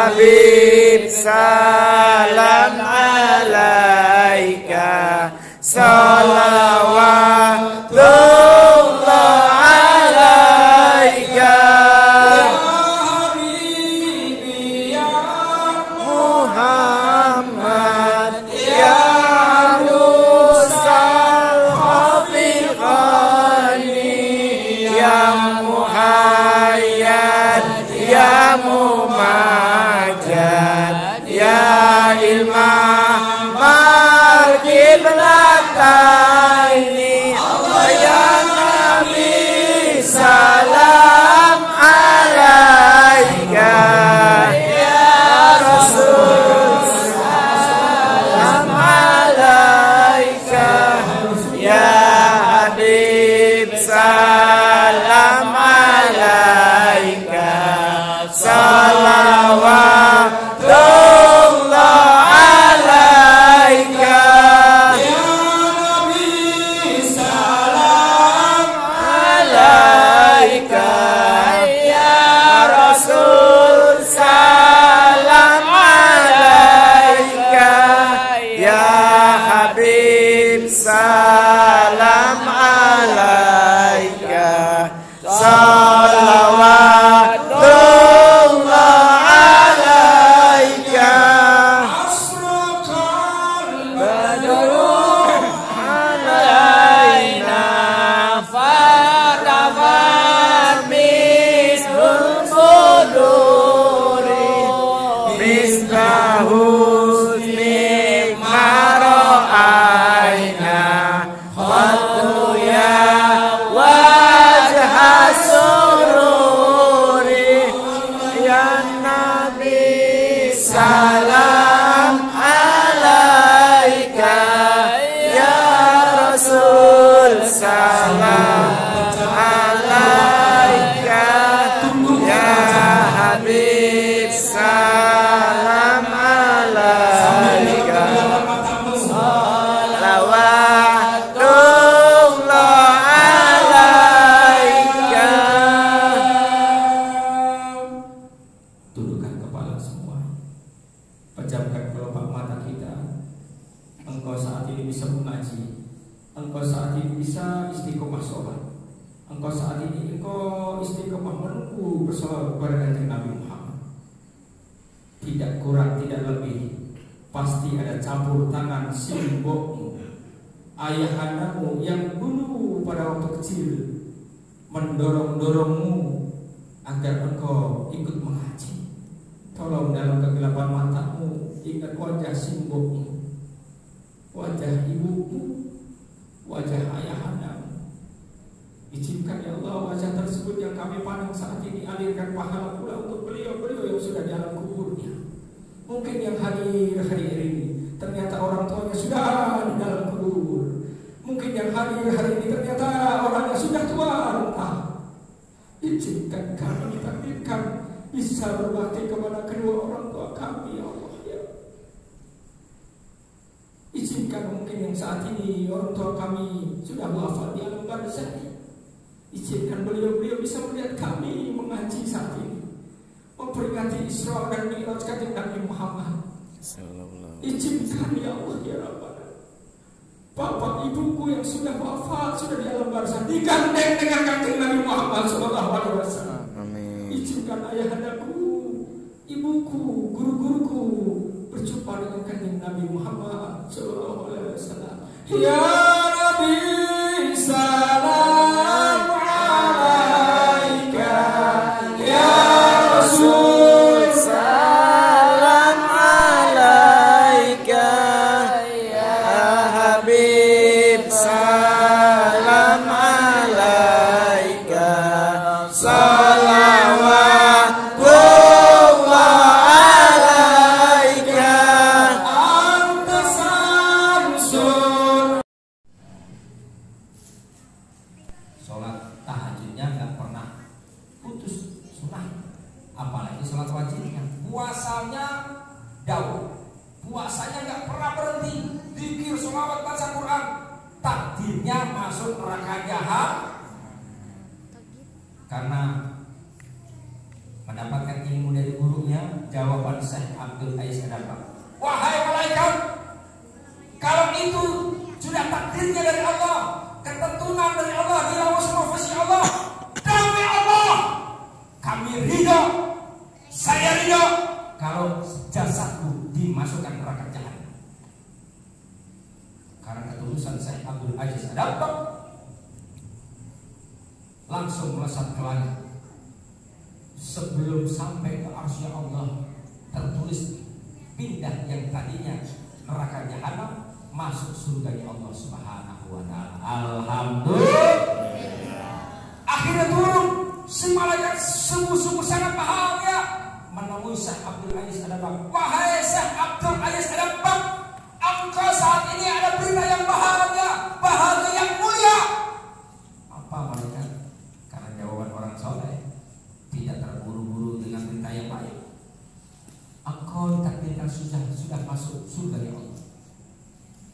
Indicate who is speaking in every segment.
Speaker 1: Habib salam alaika salawatullah alaika ya Muhammad ya Musal Hafiqani ya Muhayyad ya Mumajjad ya ilmah Qiblatain Allah ya Nabi salam alaika ya Rasul salam alaika ya Habib salam alaika salawatullah alaika ya Nabi salam alaika ya Rasul salam alaika ya Habib salam alaika salawatullah alaika asraqal badru alaina fatafat misbul buduri misbahus nikmaro aina khatu ya wajah sururi ya Nabi salam alaika ya Rasul salam alaika ya Habib salam alaika salawatullah alaika.
Speaker 2: Tundukkan kepala semua, pejamkan kelopak mata kita. Engkau saat ini bisa mengaji, engkau saat ini bisa istiqomah sholat, engkau saat ini engkau istiqomah menunggu bersolawat kepada Kanjeng Nabi Muhammad. Tidak kurang, tidak lebih, pasti ada campur tangan simbokmu, ayahandamu yang dulu pada waktu kecil mendorong-dorongmu agar engkau ikut mengaji. Tolong dalam kegelapan matamu ingat wajah simbokmu, wajah ibumu, wajah ayahandamu. Izinkan ya Allah wajah tersebut yang kami pandang saat ini, alirkan pahala pula untuk beliau-beliau yang sudah di alam kuburnya. Mungkin yang hadir hari ini ternyata orang tuanya sudah di dalam kubur. Mungkin yang hadir hari ini ternyata orangnya sudah tua renta. Izinkan kami ditakdirkan bisa berbakti kepada kedua orang tua kami ya Allah ya. Izinkan mungkin yang saat ini orang tua kami sudah wafat di alam barzakh. Izinkan beliau-beliau bisa melihat kami mengaji saat ini, memperingati Isra dan Mi'raj Kanjeng Nabi Muhammad. Izinkan ya Allah ya Rabbana, bapak ibuku yang sudah wafat, sudah di alam barzakh, digandeng dengan Kanjeng Nabi Muhammad sallallahu alaihi wasallam. Izinkan ayahandaku, ibuku, guru-guruku berjumpa dengan Kanjeng Nabi Muhammad sallallahu alaihi wasallam. Ya Nabi salam alaika ya Rasul salam alaika ya Habib salam alaika salawatullah alaika anta samsun. Sholat tahajudnya nggak pernah putus sunnah, apalagi sholat wajibnya. Puasanya daun, puasanya nggak pernah berhenti, zikir, sholawat, baca Quran. Takdirnya masuk neraka jahat karena mendapatkan ilmu dari gurunya, jawaban kalau jasadku dimasukkan neraka jahanam. Karena ketulusan Syekh Abdul Aziz Ad-Dabbagh langsung melesat ke langit. Sebelum sampai ke arsy Allah tertulis pindah yang tadinya neraka jahanam masuk surga Allah Subhanahu wa taala. Alhamdulillah. Akhirnya turun si malaikat sungguh-sungguh sangat bahagia menemui Syekh Abdul Aziz Ad-Dabbagh. Wahai Syekh Abdul Aziz Ad-Dabbagh, engkau saat ini ada berita yang bahagia, bahagia yang mulia. Apa malaikat? Karena jawaban orang soleh tidak terburu-buru dengan berita yang baik. Engkau ditakdirkan sudah masuk surga ya Allah.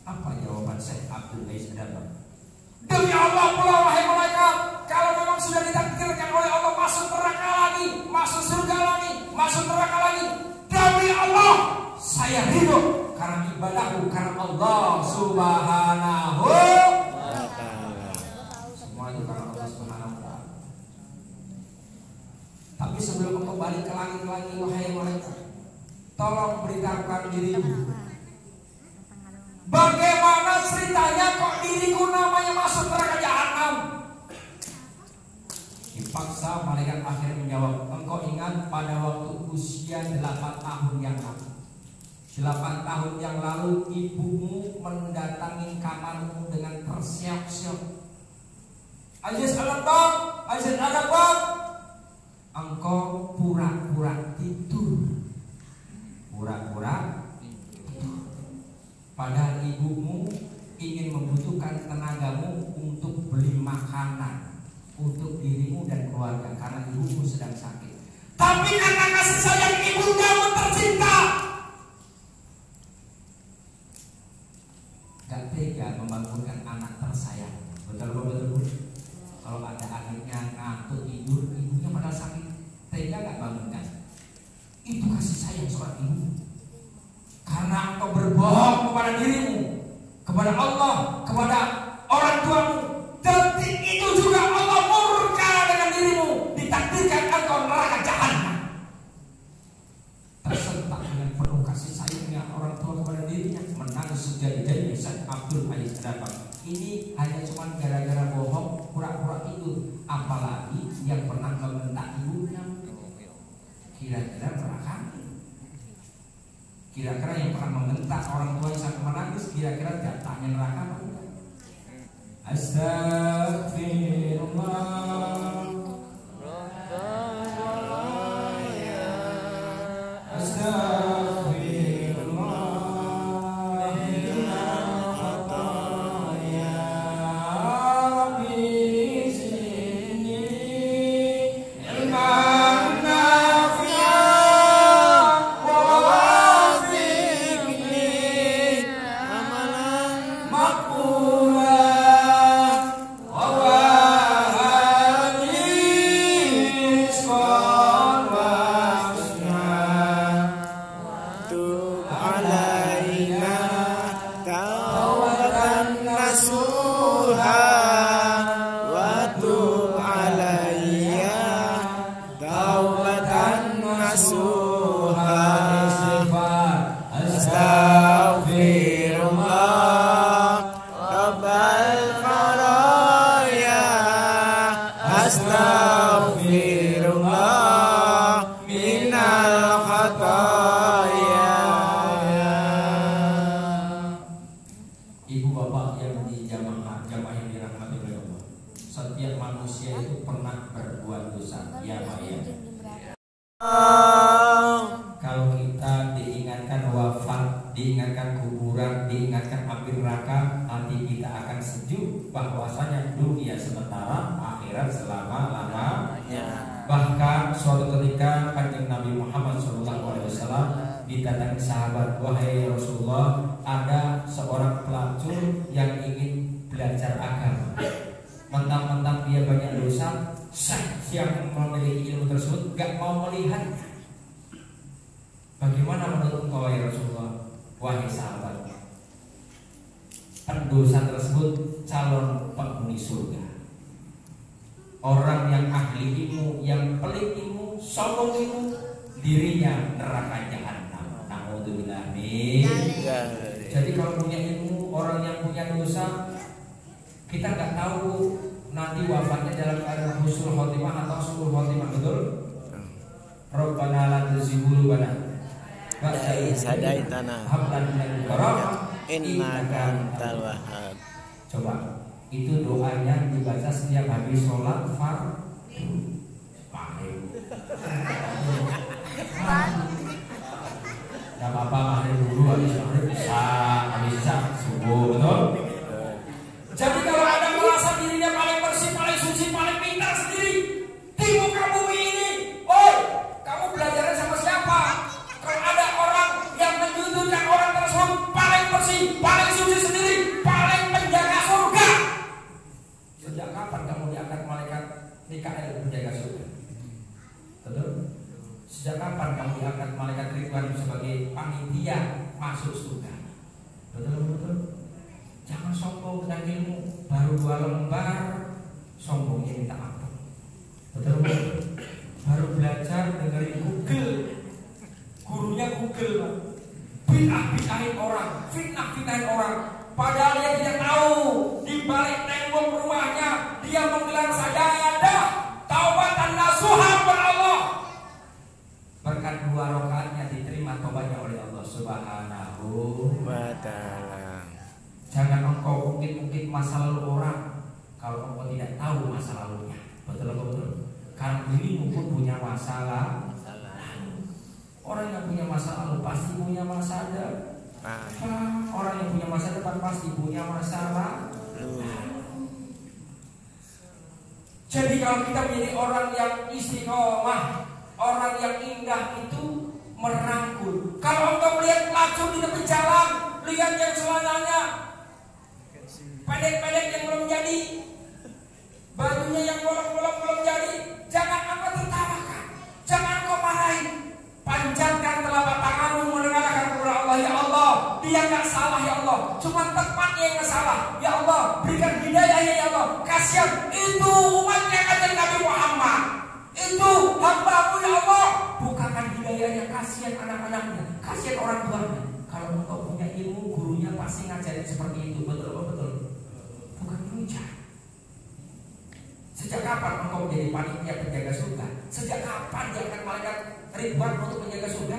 Speaker 2: Apa jawaban Syekh Abdul Aziz Ad-Dabbagh? Demi Allah pula wahai malaikat, kalau memang sudah ditakdirkan oleh Allah masuk neraka lagi, masuk surga lagi, masuk neraka lagi, demi Allah saya ridho karena ibadahku karena Allah Subhanahu wa taala. Semua itu karena Allah Subhanahu wa taala. Tapi sebelum engkau balik ke langit lagi wahai malaikat, tolong beritahukan dirimu. Bagaimana ceritanya kok diriku namanya masuk neraka jahanam? Dipaksa malaikat akhir menjawab, engkau ingat pada waktu usia 8 tahun yang lalu. 8 tahun yang lalu ibumu mendatangi kamarmu dengan tersiap-siap. Aziz Ad-Dabbagh, engkau pura-pura tidur. Pura-pura padahal ibumu ingin membutuhkan tenagamu untuk beli makanan untuk dirimu dan keluarga karena ibumu sedang sakit. Tapi karena kasih sayang ibundamu tercinta, gak tega membangunkan anak tersayang. Betul. Kalau ada adiknya ngantuk tidur, ibunya padahal sakit, tega gak bangunkan. Itu kasih sayang seorang ibu. Karena engkau berbohong kepada dirimu, kepada Allah, kepada orang tuamu. Detik itu juga Allah murka dengan dirimu. Ditakdirkan engkau neraka jahanam. Tersentak dengan penuh kasih sayangnya orang tua kepada dirinya, menangis sejadi-jadinya Syekh Abdul Aziz Ad-Dabbagh. Ini hanya cuma gara-gara bohong, pura-pura tidur. Apalagi yang pernah membentak ibunya. Kira-kira neraka. Kira-kira yang pernah membentak orang tua yang sampai menangis, kira-kira jatahnya neraka apa enggak? Astagfirullah. Kalau kita diingatkan wafat, diingatkan kuburan, diingatkan api neraka, nanti kita akan sejuk bahwasanya dunia sementara, akhirat selama-lamanya. Bahkan suatu ketika Kanjeng Nabi Muhammad SAW didatangi sahabat, wahai Rasulullah, ada seorang pelacur yang ingin belajar agama. Mentang-mentang dia banyak dosa, yang memiliki ilmu tersebut gak mau melihatnya. Bagaimana menurut engkau wahai Rasulullah? Wahai sahabat, pendosa tersebut calon penghuni surga. Orang yang ahli ilmu, yang pelit ilmu, sombong ilmu, dirinya neraka jahanam. Naudzubillah min. Jadi kalau punya ilmu, orang yang punya dosa, kita nggak tahu nanti wafatnya dalam keadaan husnul khotimah atau su'ul khotimah, betul? Rabbana la tuzigh qulubana ba'da idh hadaytana wa hab lana min ladunka innaka antal wahhab. Coba itu doanya dibaca setiap habis sholat fardu. Gak apa-apa maghrib dulu, habis maghrib bisa, habis isya subuh, betul? Jadi kalau ada merasa dirinya paling bersih, paling suci, paling pintar sendiri di muka bumi ini, oi, kamu belajarnya sama siapa? Kalau ada orang yang menyudutkan orang tersebut paling bersih, paling suci sendiri, paling penjaga surga. Sejak kapan kamu diangkat malaikat Mikael penjaga surga? Betul? Sejak kapan kamu diangkat malaikat Ridwan sebagai panitia masuk surga? Betul? Jangan sombong dengan ilmu, baru 2 lembar sombongnya minta ampun. Betul? Baru belajar dengerin Google, gurunya Google, bid'ah-bid'ahin orang, fitnah-fitnahin orang. Padahal dia tidak tahu di balik tembok rumahnya dia menggelar sajadah taubatan nasuha kepada Allah. Berkat 2 rakaatnya diterima taubatnya oleh Allah Subhanahu wa ta'ala. Jangan engkau ungkit-ungkit masa lalu orang kalau engkau tidak tahu masa lalunya. Betul. Karena dirimu pun punya masalah. Orang yang punya masa lalu pasti punya masa depan. Orang yang punya masa depan pasti punya masalah. Jadi kalau kita menjadi orang yang istiqomah, orang yang indah itu merangkul. Kalau engkau melihat pelacur di tepi jalan, lihat yang celananya pendek-pendek yang belum jadi, bajunya yang bolong-bolong belum jadi, jangan engkau tertawakan, jangan engkau marahin. Panjatkan telapak tanganmu mendengarkan kepada Allah. Ya Allah, dia nggak salah ya Allah, cuma tempatnya yang salah. Ya Allah, berikan hidayahnya ya Allah. Kasihan itu umatnya kata Nabi Muhammad, itu hamba-Mu ya Allah. Bukakan hidayahnya, kasihan anak-anaknya, kasihan orang tuanya. Kalau engkau punya ilmu, gurunya pasti ngajarin seperti itu. Betul. Bukan hujah. Sejak kapan engkau menjadi panitia penjaga surga? Sejak kapan diangkat malaikat Ridwan untuk menjaga surga?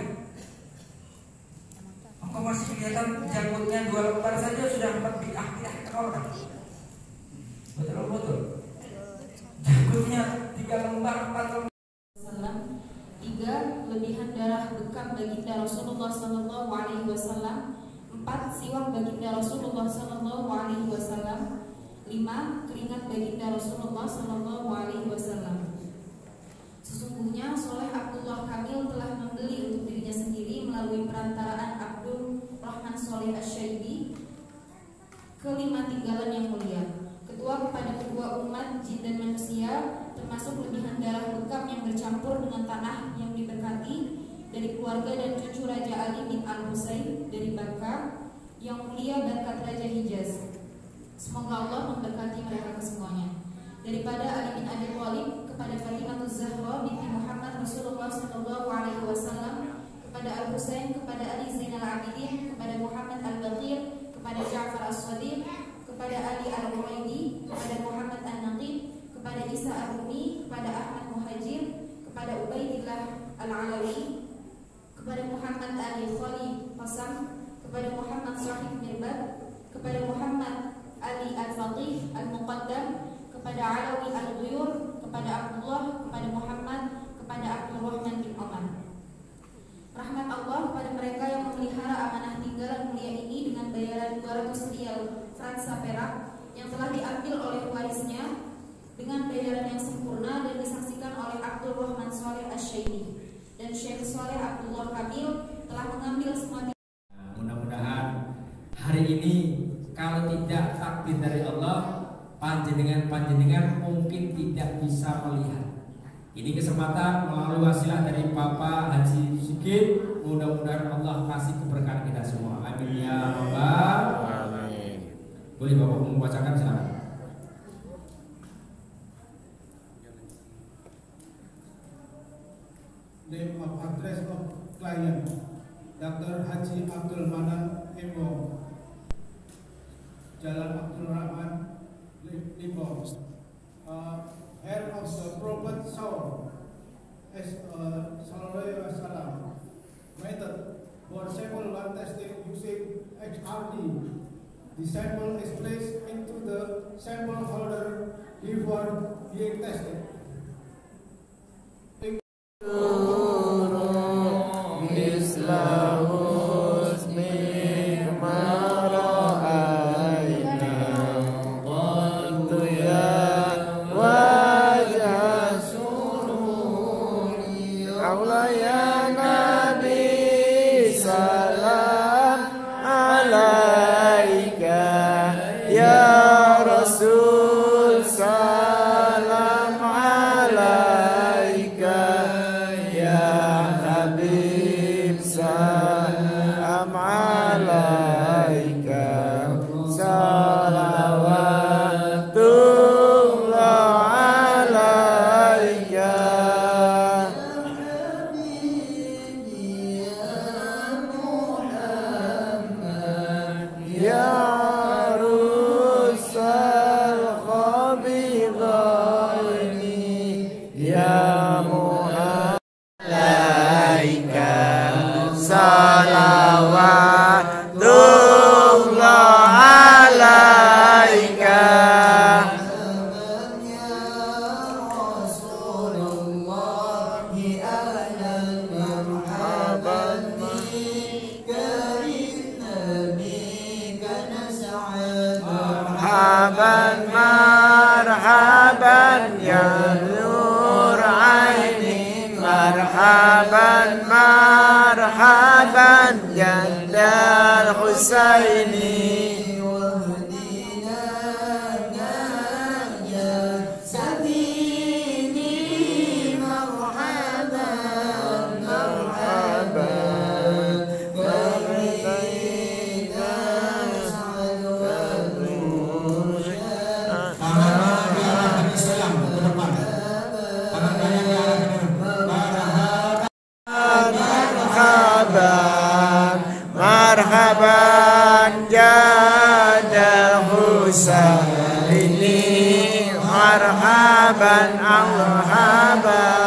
Speaker 2: Engkau masih kelihatan janggutnya 2 lembar saja sudah bid'ah orang. Betul. Janggutnya 3 lembar, 4 lembar.
Speaker 3: 3. Lebihan darah bekam baginda Rasulullah Sallallahu Alaihi Wasallam. 4. Siwak baginda Rasulullah Sallallahu Alaihi Wasallam. 5. Keringat baginda Rasulullah Sallallahu Alaihi Wasallam. Sesungguhnya Soleh Abdullah Kamil telah membeli untuk dirinya sendiri melalui perantaraan Abdul Rahman Soleh Asy-Syaibi kelima tinggalan yang mulia, ketua kepada kedua umat jin dan manusia, termasuk lebihan darah bekam yang bercampur dengan tanah yang diberkati dari keluarga dan cucu Raja Ali bin Al-Husain dari Bakka yang mulia berkat Raja Hijaz. Semoga Allah memberkati mereka kesemuanya. Daripada Ali bin Abi Thalib kepada Fatimah Zahra binti Muhammad Rasulullah Sallallahu Alaihi Wasallam, kepada Al-Husain, kepada Ali Zainal Abidin, kepada Muhammad Al-Baqir, kepada Ja'far As-Shadiq, kepada Ali Al-Huwaidi, kepada Muhammad An-Naqib, kepada Isa Ar-Rumi, kepada Ahmad Muhajir, kepada Ubaidillah Al-Alawi, kepada Muhammad Ali Khali Qasam, kepada Muhammad Sahib Mirbad, kepada Muhammad Ali Al-Faqih Al-Muqaddam, kepada Alawi Al-Ghuyur, kepada Abdullah, kepada Muhammad, kepada Abdul Rahman bin Omar. Rahmat Allah kepada mereka yang memelihara amanah tinggalan mulia ini dengan bayaran 200 rial Fransa perak yang telah diambil oleh warisnya dengan bayaran yang sempurna dan disaksikan oleh Abdul Rahman Soleh Asy-Syaibi dan Syekh Soleh Abdullah Kamil telah mengambil semua.
Speaker 2: Mudah-mudahan hari ini kalau tidak takdir dari Allah, panjenengan mungkin tidak bisa melihat. Ini kesempatan melalui wasilah dari Bapak Haji Sigit. Mudah-mudahan Allah kasih keberkahan kita semua. Amin ya rabbal alamin. Boleh Bapak membacakan silakan.
Speaker 4: Name address of client, Dr. Haji Abdul Manan Emo, Jalan Abdul Rahman, Limbong. Head of the Prophet Saul, Sallallahu Alaihi Wasallam. Method for sample blood testing using XRD. The sample is placed into the sample holder before being tested.
Speaker 1: Marhaban Jandal Husaini. Marhaban Jadal Husaini, marhaban marhaban.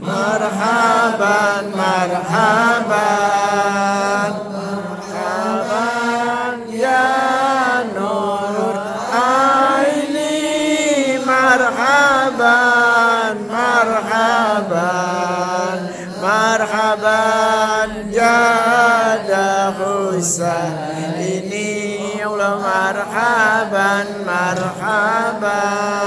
Speaker 1: Marhaban marhaban marhaban ya nur aini, marhaban marhaban marhaban jada Husaini, Allah marhaban marhaban.